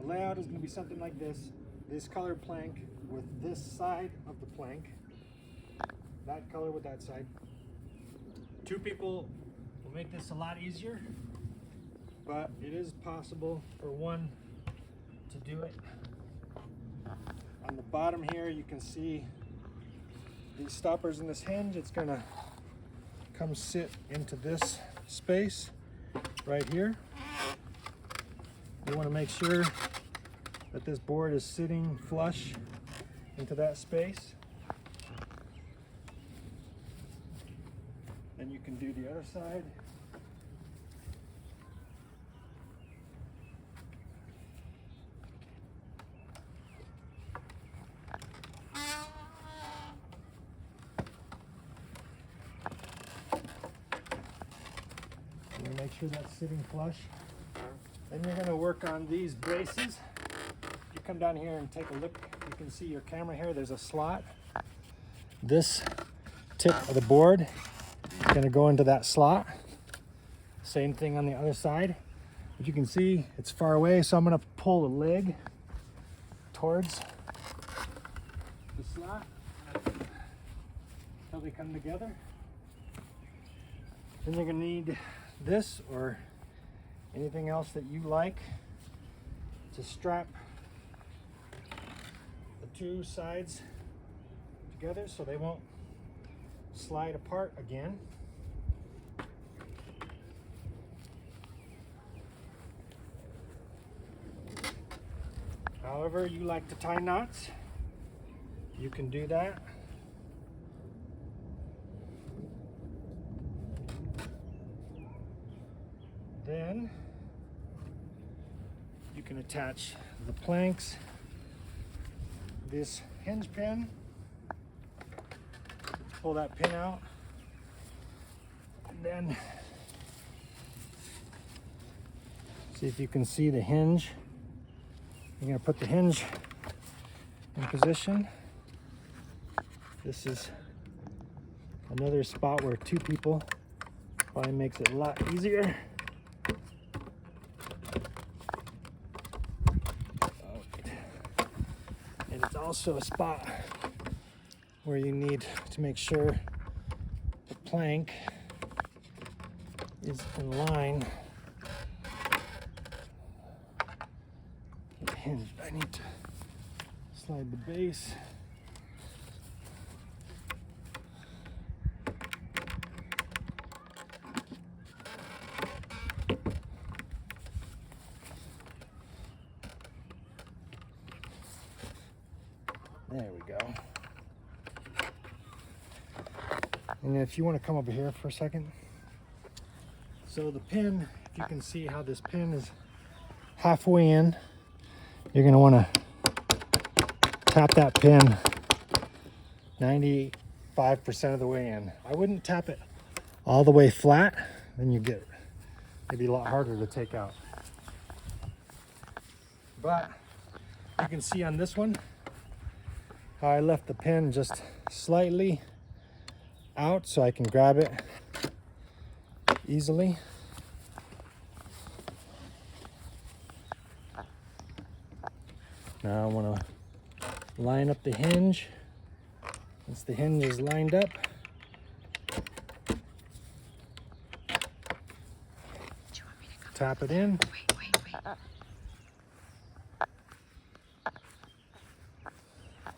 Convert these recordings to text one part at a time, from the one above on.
layout is going to be something like this colored plank with this side of the plank, that color with that side. Two people will make this a lot easier, but it is possible for one to do it. On the bottom here you can see these stoppers in this hinge. It's going to come sit into this space right here. You want to make sure that this board is sitting flush into that space. Then you can do the other side. You make sure that's sitting flush. Then you're going to work on these braces. If you come down here and take a look, you can see your camera here. There's a slot. This tip of the board is going to go into that slot. Same thing on the other side. But you can see it's far away, so I'm going to pull the leg towards the slot until they come together. Then you're going to need this or anything else that you like to strap the two sides together so they won't slide apart again. However you like to tie knots, you can do that. Then you can attach the planks, this hinge pin, pull that pin out, and then see if you can see the hinge. You're going to put the hinge in position. This is another spot where two people probably makes it a lot easier. And it's also a spot where you need to make sure the plank is in line with the hinge. I need to slide the base. There we go. And if you want to come over here for a second. So the pin, if you can see how this pin is halfway in, you're going to want to tap that pin 95% of the way in. I wouldn't tap it all the way flat, then you get maybe a lot harder to take out. But you can see on this one how I left the pin just slightly out so I can grab it easily. Now I want to line up the hinge. Once the hinge is lined up, tap it in.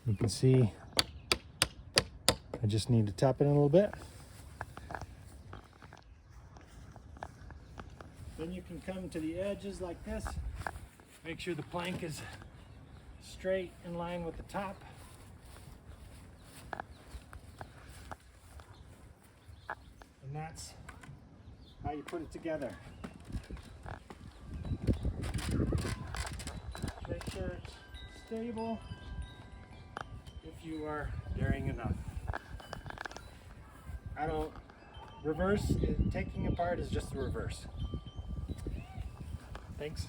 You can see I just need to tap it in a little bit. Then you can come to the edges like this. Make sure the plank is straight in line with the top. And that's how you put it together. Make sure it's stable if you are daring enough. I don't reverse, taking apart is just the reverse. Thanks.